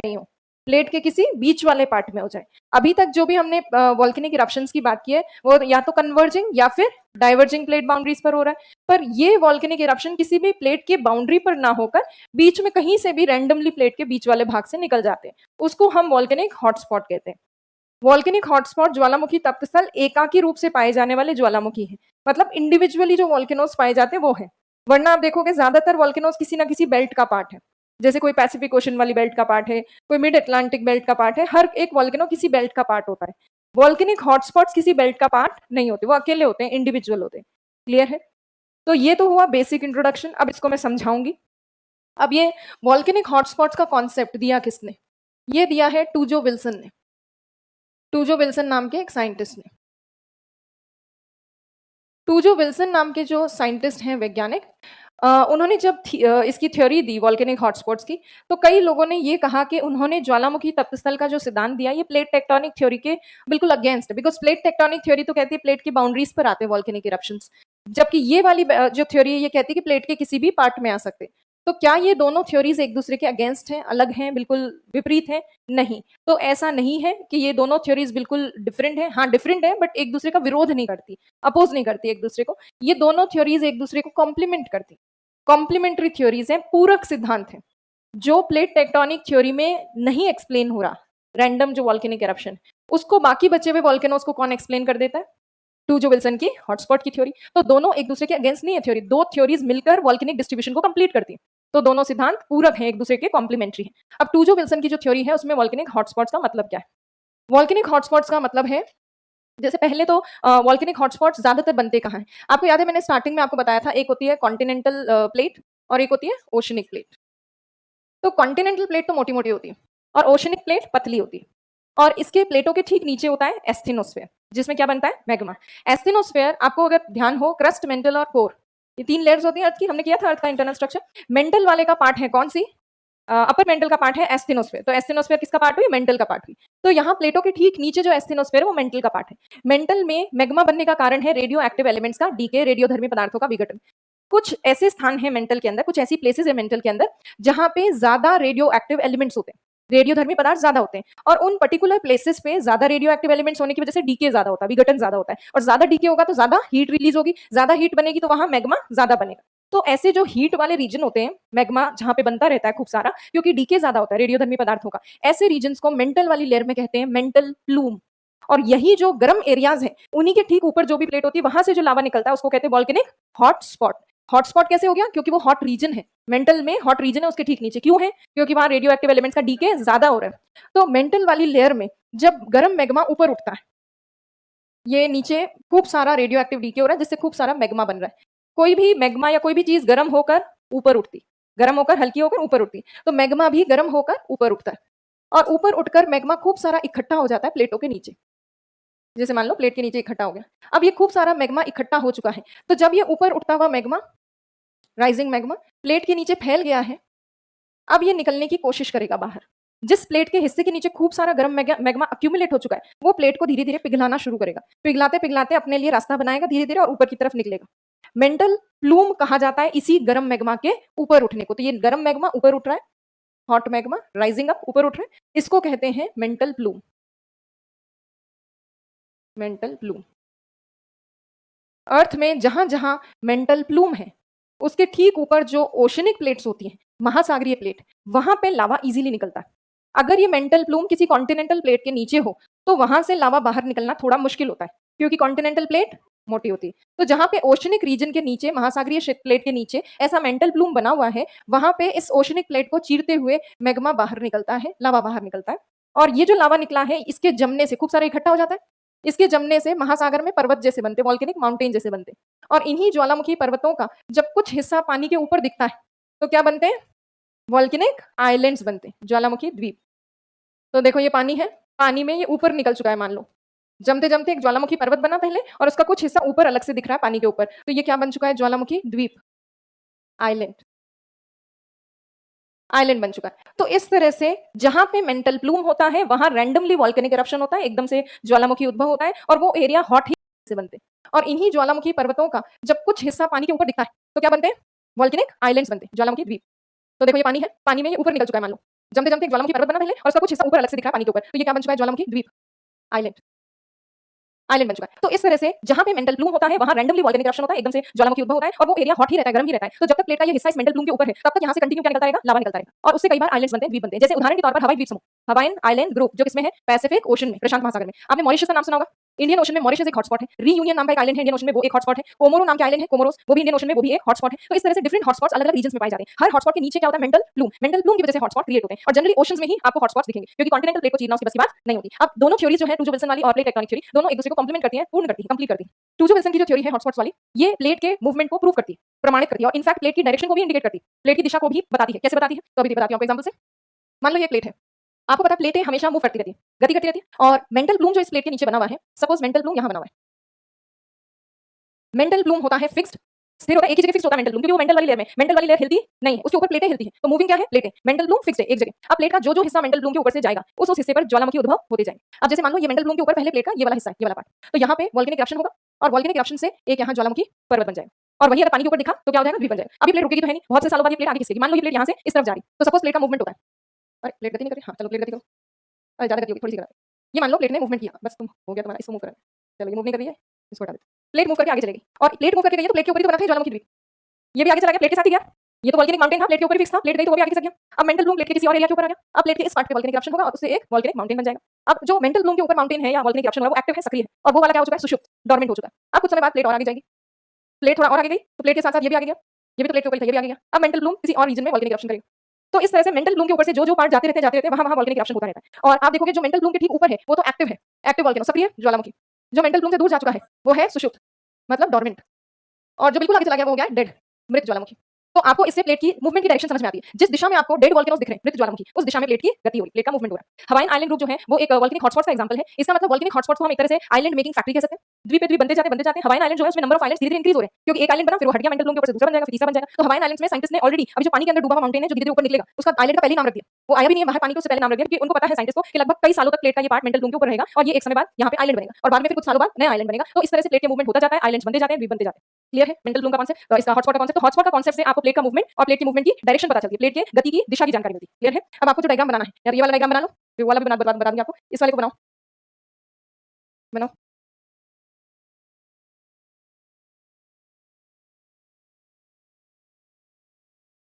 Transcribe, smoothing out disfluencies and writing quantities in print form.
नहीं हो, प्लेट के किसी बीच वाले पार्ट में हो जाए। अभी तक जो भी हमने वॉल्केनिक इरप्शंस की बात की है वो या तो कन्वर्जिंग या फिर डाइवर्जिंग प्लेट बाउंड्रीज पर हो रहा है, पर ये वॉल्केनिक इरप्शन किसी भी प्लेट के बाउंड्री पर ना होकर बीच में कहीं से भी रैंडमली प्लेट के बीच वाले भाग से निकल जाते हैं, उसको हम वॉल्केनिक हॉटस्पॉट कहते हैं। वॉल्केनिक हॉटस्पॉट ज्वालामुखी तप्तस्थल एकाकी रूप से पाए जाने वाले ज्वालामुखी है, मतलब इंडिविजुअली जो वॉल्केनोस पाए जाते हैं वो है। वरना आप देखोगे ज्यादातर वॉल्केनोस किसी ना किसी बेल्ट का पार्ट है, जैसे कोई पैसिफिक ओशन वाली बेल्ट का पार्ट है, कोई मिड अटलांटिक बेल्ट का पार्ट है, हर एक वॉल्केनो किसी बेल्ट का पार्ट होता है। वॉल्केनिक हॉटस्पॉट्स किसी बेल्ट का पार्ट नहीं होते, वो अकेले होते हैं, इंडिविजुअल होते हैं। क्लियर है? तो ये तो हुआ बेसिक इंट्रोडक्शन, अब इसको मैं समझाऊंगी। अब ये वॉल्केनिक हॉटस्पॉट्स का कॉन्सेप्ट दिया किसने? ये दिया है टूजो विल्सन ने, टूजो विल्सन नाम के एक साइंटिस्ट ने। टूजो विल्सन नाम के जो साइंटिस्ट हैं, वैज्ञानिक, उन्होंने जब इसकी थ्योरी दी वॉल्केनिक हॉटस्पॉट्स की, तो कई लोगों ने ये कहा कि उन्होंने ज्वालामुखी तप्तस्थल का जो सिद्धांत दिया ये प्लेट टेक्टोनिक थ्योरी के बिल्कुल अगेंस्ट है, बिकॉज प्लेट टेक्टोनिक थ्योरी तो कहती है प्लेट की बाउंड्रीज पर आते हैं वॉल्केनिक इरप्शंस, जबकि ये वाली जो थ्योरी है ये कहती है कि प्लेट के किसी भी पार्ट में आ सकते हैं। तो क्या ये दोनों थ्योरीज एक दूसरे के अगेंस्ट हैं, अलग हैं, बिल्कुल विपरीत हैं? नहीं, तो ऐसा नहीं है कि ये दोनों थ्योरीज बिल्कुल डिफरेंट है। हाँ डिफरेंट है, बट एक दूसरे का विरोध नहीं करती, अपोज नहीं करती एक दूसरे को। ये दोनों थ्योरीज एक दूसरे को कॉम्प्लीमेंट करती, कॉम्प्लीमेंट्री थ्योरीज हैं, पूरक सिद्धांत हैं। जो प्लेट टेक्टोनिक थ्योरी में नहीं एक्सप्लेन हो रहा, रैंडम जो वॉल्केनिक एरप्शन, उसको बाकी बचे हुए वॉल्केनोस को कौन एक्सप्लेन कर देता है? टूजो विल्सन की हॉटस्पॉट की थ्योरी। तो दोनों एक दूसरे के अगेंस्ट नहीं है थ्योरी, दो थ्योरीज मिलकर वॉल्केनिक डिस्ट्रीब्यूशन को कंप्लीट करती है। तो दोनों सिद्धांत पूरक हैं, एक दूसरे के कॉम्प्लीमेंट्री हैं। अब टूजो विल्सन की जो थ्योरी है उसमें वॉल्केनिक हॉटस्पॉट्स का मतलब क्या है? वॉल्केनिक हॉटस्पॉट्स का मतलब है, जैसे पहले तो वॉल्केनिक हॉटस्पॉट्स ज्यादातर बनते कहाँ हैं? आपको याद है मैंने स्टार्टिंग में आपको बताया था, एक होती है कॉन्टिनेंटल प्लेट और एक होती है ओशनिक प्लेट। तो कॉन्टिनेंटल प्लेट तो मोटी मोटी होती है और ओशनिक प्लेट पतली होती है, और इसके प्लेटों के ठीक नीचे होता है एस्थेनोस्फेयर, जिसमें क्या बनता है? मैग्मा। एस्थेनोस्फेयर, आपको अगर ध्यान हो, क्रस्ट, मेंटल और कोर, ये तीन लेयर्स होती हैं अर्थ की। हमने किया था अर्थ का इंटरनल स्ट्रक्चर। मेंटल वाले का पार्ट है कौन सी? अपर मेंटल का पार्ट है एस्थेनोस्फेयर। तो एस्थेनोस्फेयर किसका पार्ट हुई? मेंटल का पार्ट हुई। तो यहाँ प्लेटों के ठीक नीचे जो एस्थेनोस्फेयर है वो मेंटल का पार्ट है। मेंटल में मैग्मा बनने का कारण है रेडियो एक्टिव एलिमेंट्स का डीके, रेडियोधर्मी पदार्थों का विघटन। कुछ ऐसे स्थान है मेंटल के अंदर, कुछ ऐसी प्लेसेस है मेंटल के अंदर जहां पे ज्यादा रेडियो एक्टिव एलिमेंट्स होते हैं, रेडियोधर्मी पदार्थ ज्यादा होते हैं, और उन पर्टिकुलर प्लेसेस पे ज्यादा रेडियो एक्टिव एलिमेंट्स होने की वजह से डीके ज्यादा होता है, विघटन ज्यादा होता है, और ज्यादा डीके होगा तो ज्यादा हीट रिलीज होगी, ज्यादा हीट बनेगी तो वहां मैग्मा ज्यादा बनेगा। तो ऐसे जो हीट वाले रीजन होते हैं, मैग्मा जहां पे बनता रहता है खूब सारा, क्योंकि डीके ज्यादा होता है रेडियोधर्मी पदार्थों का, ऐसे रीजन को मेंटल वाली लेयर में कहते हैं मेंटल प्लूम। और यही जो गर्म एरियाज है, उन्हीं के ठीक ऊपर जो भी प्लेट होती है वहां से जो लावा निकलता है उसको कहते हैं वॉल्केनिक हॉट स्पॉट। हॉटस्पॉट कैसे हो गया? क्योंकि वो हॉट रीजन है, मेंटल में हॉट रीजन है उसके ठीक नीचे। क्यों है? क्योंकि वहां रेडियो एक्टिव एलिमेंट्स का डीके ज्यादा हो रहा है। तो मेंटल वाली लेयर में जब गर्म मैग्मा ऊपर उठता है, ये नीचे खूब सारा रेडियो एक्टिव डीके हो रहा है जिससे खूब सारा मैग्मा बन रहा है। कोई भी मैग्मा या कोई भी चीज गर्म होकर ऊपर उठती, गर्म होकर हल्की होकर ऊपर उठती, तो मैग्मा भी गर्म होकर ऊपर उठता है, और ऊपर उठकर मैग्मा खूब सारा इकट्ठा हो जाता है प्लेटों के नीचे। जैसे मान लो प्लेट के नीचे इकट्ठा हो गया, अब ये खूब सारा मैग्मा इकट्ठा हो चुका है, तो जब ये ऊपर उठता हुआ मैग्मा, राइजिंग मैग्मा, प्लेट के नीचे फैल गया है, अब ये निकलने की कोशिश करेगा बाहर। जिस प्लेट के हिस्से के नीचे खूब सारा गर्म मैग्मा अक्यूमुलेट हो चुका है, वो प्लेट को धीरे धीरे पिघलाना शुरू करेगा, पिघलाते पिघलाते अपने लिए रास्ता बनाएगा धीरे धीरे और ऊपर की तरफ निकलेगा। मेंटल प्लूम कहा जाता है इसी गर्म मैग्मा के ऊपर उठने को। तो ये गर्म मैग्मा ऊपर उठ रहा है, हॉट मैग्मा राइजिंग अप ऊपर उठ रहा है, इसको कहते हैं mantle plume. Mantle plume. Earth में जहां जहां मेंटल प्लूम है उसके ठीक ऊपर जो ओशनिक प्लेट्स होती हैं, महासागरीय प्लेट, वहां पे लावा इजीली निकलता है। अगर ये मेंटल प्लूम किसी कॉन्टिनेंटल प्लेट के नीचे हो तो वहां से लावा बाहर निकलना थोड़ा मुश्किल होता है, क्योंकि कॉन्टिनेंटल प्लेट मोटी होती है। तो जहां पे ओशनिक रीजन के नीचे, महासागरीय प्लेट के नीचे ऐसा मेंटल प्लूम बना हुआ है, वहां पे इस ओशनिक प्लेट को चीरते हुए मैग्मा बाहर निकलता है, लावा बाहर निकलता है। और ये जो लावा निकला है इसके जमने से खूब सारा इकट्ठा हो जाता है, इसके जमने से महासागर में पर्वत जैसे बनते, वॉल्केनिक माउंटेन जैसे बनते। और इन्हीं ज्वालामुखी पर्वतों का जब कुछ हिस्सा पानी के ऊपर दिखता है तो क्या बनते हैं? वॉल्केनिक आइलैंड्स बनते हैं, ज्वालामुखी द्वीप। तो देखो ये पानी है, पानी में ये ऊपर निकल चुका है, मान लो जमते जमते एक ज्वालामुखी पर्वत बना पहले, और उसका कुछ हिस्सा ऊपर अलग से दिख रहा है पानी के ऊपर, तो ये क्या बन चुका है? ज्वालामुखी द्वीप, आइलैंड, आइलैंड बन चुका है। तो इस तरह से जहां पे मेंटल प्लूम होता है वहां रैंडमली वॉल्केनिक इरप्शन होता है, एकदम से ज्वालामुखी उद्भव होता है, और वो एरिया हॉट ही से बनते हैं। और इन्हीं ज्वालामुखी पर्वतों का जब कुछ हिस्सा पानी के ऊपर दिखता है तो क्या बनते हैं? वॉल्केनिक आइलैंड्स बनते हैं, ज्वालामुखी द्वीप। तो देखो ये पानी है, पानी में ये ऊपर निकल चुका है मान लो, जमते जमते एक ज्वालामुखी पर्वत बना पहले और उसका कुछ हिस्सा ऊपर अलग से दिख रहा है पानी के ऊपर, तो ये क्या बन चुका है? ज्वालामुखी द्वीप, आइलैंड, आइलैंड बन चुका है। तो इस तरह से जहां पे मेंटल प्लूम होता है वहां रैंडमली वॉल्केनिक इरप्शन होता है, एकदम से ज्वालामुखी उद्भव होता है और वो एरिया हॉट ही रहता है, गर्म ही रहता है। तो जब तक प्लेट का ये हिस्सा इस मेंटल प्लूम के ऊपर है तब तक यहाँ से कंटिन्यू क्या निकलता रहेगा? लावा निकलता रहेगा और उससे कई बार आइलैंड्स बनते हैं, द्वीप बनते हैं। जैसे उदाहरण के तौर पर हवाई द्वीप समूह, हवाइन आइलैंड ग्रुप, जो किसमें है? पैसिफिक ओशन में, प्रशांत महासागर में। आपने मॉरिशस का नाम सुना होगा, इंडियन ओशन में मॉरिशस एक हॉटस्पॉट है। रीयूनियन नाम का एक आइलैंड है इंडियन ओशन में, वो एक हॉटस्पॉट है। कोमोरो नाम के आइलैंड है, कोमोरोस, वो भी इंडियन ओशन में, वो भी एक हॉटस्पॉट है। तो इस तरह से डिफरेंट हॉटस्पॉट्स अलग अलग रीजन में पाए जाते हैं। हर हॉटस्पॉट के नीचे क्या होता है? मेंटल प्लूम, मेंटल प्लूम की वजह से हॉटस्पॉट क्रिएट होते हैं और जनरली ओशंस में ही आपको हॉटस्पॉट्स दिखेंगे, क्योंकि कॉन्टिनेंटल प्लेट को चीरना उसकी बस की बात नहीं होती। अब दोनों थ्योरीज जो है, टूजो विल्सन वाली और प्लेट टेक्टोनिक थ्योरी, दोनों एक दूसरे को कंप्लीमेंट करती हैं, पूर्ण करती हैं, कंप्लीट करती हैं। टूजो विल्सन की जो थ्योरी है हॉटस्पॉट्स वाली, ये प्लेट के मूवमेंट को प्रूव करती है, प्रमाणित करती है और इनफैक्ट प्लेट की डायरेक्शन को भी इंडिकेट करती है, प्लेट की दिशा को भी बताती है। कैसे बताती है? तो अभी बताती हूं आपको एग्जांपल से। मान लो ये प्लेट है, आपको पता है प्लेटें हमेशा मूव करती रहती है, गति करती रहती है और मेंटल प्लूम जो इस प्लेट के नीचे बना हुआ है, सपोज मेंटल प्लूम यहां बना हुआ है, मेंटल प्लूम होता है फिक्स्ड, स्थिर होता है, एक ही जगह फिक्स होता है मेंटल प्लूम, क्योंकि वो मेंटल वाली लेयर में, मेंटल वाली लेयर हिलती नहीं है, उसके ऊपर प्लेटें हिलती हैं, तो मूविंग क्या है? प्लेटें। मेंटल प्लूम फिक्स्ड है एक जगह। अब प्लेट का जो जो हिस्सा मेंटल प्लूम के ऊपर से जाएगा उस हिस्से पर ज्वालामुखी उद्भव होते जाएंगे। अब जैसे मान लो ये मेंटल प्लूम के ऊपर पहले प्लेट का ये वाला हिस्सा है, ये वाला पार्ट, तो यहाँ पे वॉल्केनिक इरप्शन होगा और वॉल्केनिक इरप्शन से एक यहाँ ज्वालामुखी पर्वत बन जाएगा और वही अगर पानी के ऊपर दिखा तो क्या हो जाएगा? द्वीप बन जाएगा। अभी प्लेट रुकेगी तो है नहीं, बहुत से सालों बाद ये प्लेट आगे खिसकेगी। मान लो ये प्लेट यहाँ से इस तरफ जा रही, तो सपोज प्लेट का मूवमेंट होता है, अरे प्लेट गति नहीं कर रही, हाँ चलो प्लेट गति करो, अरे ज्यादा गति होगी, थोड़ी सी करा। ये मान लो प्लेट ने मूवमेंट किया, बस तुम हो गया तुम्हारा, इसको मूव करा, चलो ये मूव नहीं कर रही है, इसको हटा देते। प्लेट मूव करके आगे चलेगी और प्लेट मूव करके गई है तो प्लेट के ऊपर ही तो बना था ज्वालामुखी द्वीप, ये भी आगे चला गया, प्लेट के साथ ही गया। ये तो वॉल्केनिक माउंटेन था, प्लेट के ऊपर फिक्स था, प्लेट गई तो वो भी आगे खिसक गया। अब मेंटल प्लूम प्लेट के किसी और एरिया के ऊपर आ गया, अब प्लेट के इस पार्ट पे वॉल्केनिक इरप्शन होगा और उससे एक वॉल्केनिक माउंटेन बन जाएगा। अब जो मेंटल प्लूम के ऊपर माउंटेन है या वॉल्केनिक इरप्शन हो रहा है वो एक्टिव है, सक्रिय है, और वो वाला क्या हो चुका है? सुषुप्त, डोर्मेंट हो चुका है। अब कुछ समय बाद प्लेट और आगे जाएगी, प्लेट थोड़ा और आगे गई तो प्लेट के साथ साथ ये भी आगे गया, ये भी तो प्लेट के ऊपर था, ये भी आगे गया। अब मेंटल प्लूम किसी और रीजन में वॉल्केनिक इरप्शन करेगा। तो इस तरह से मेंटल प्लूम के ऊपर से जो जो पार्ट जाते रहते वहां वहां वॉल्केनिक इरप्शन होता रहता है। और आप देखोगे जो मेंटल प्लूम के ठीक ऊपर है वो तो एक्टिव है, एक्टिव वॉल्केनो, सक्रिय ज्वालामुखी। जो मेंटल प्लूम से दूर जा चुका है वो है सुषुप्त, मतलब डोर्मेंट, और जो बिल्कुल आगे चला गया वो हो गया डेड, मृत ज्वालामुखी। तो आपको इससे प्लेट की मूवमेंट की डायरेक्शन समझ में आती है। जिस दिशा में आपको डेड वॉल्केनोस दिख रहे हैं, मृत ज्वालामुखी, उस दिशा में प्लेट की गति हो रही है, प्लेट का मूवमेंट हो रहा है। हवाइन आइलैंड ग्रुप जो है वो एक वॉल्केनिक हॉटस्पॉट का एग्जांपल है। इसका मतलब वॉल्केनिक हॉटस्पॉट को हम एक तरह से आइलैंड मेकिंग फैक्ट्री कह सकते हैं। द्वीप पे द्वीप बनते जाते हवाइन आइलैंड जो है उसमें नंबर ऑफ आइलैंड्स धीरे-धीरे इंक्रीज हो रहे हैं, क्योंकि एक आइलैंड बना फिर वो हट गया मेंटल प्लूम के ऊपर से दूसरा बन जाएगा, फिर तीसरा बन जाएगा। तो हवाइन आइलैंड्स में साइंटिस्ट ने ऑलरेडी अभी जो पानी के अंदर डूबा हुआ माउंटेन है जो धीरे-धीरे ऊपर निकलेगा, उसका आइलैंड का पहले नाम रख दिया। वो आया भी नहीं है बाहर पानी के, उससे पहले नाम रख दिया, क्योंकि उनको पता है साइंटिस्ट को कि लगभग कई सालों तक प्लेट का ये पार्ट मेंटल प्लूम के ऊपर रहेगा और ये एक समय बाद यहाँ पे आइलैंड बनेगा और बाद में फिर कुछ सालों बाद नया आइलैंड बनेगा। तो इस तरह से प्लेट के मूवमेंट होता जाता है, आइलैंड्स बनते जाते हैं, द्वीप बनते जाते हैं। क्लियर है मेंटल प्लूम का कॉन्सेप्ट? तो इसका हॉटस्पॉट का कॉन्सेप्ट, तो हॉटस्पॉट का कॉन्सेप्ट से आपको प्लेट का मूवमेंट और प्लेट की मूवमेंट की डायरेक्शन पता चलती है, प्लेट के गति की दिशा की जानकारी मिलती है। क्लियर है? अब आपको जो डायग्राम बनाना है, यार ये वाला डायग्राम बना लो, ये वाला भी बना दूंगी आपको, इस वाले को बनाओ, बनाओ।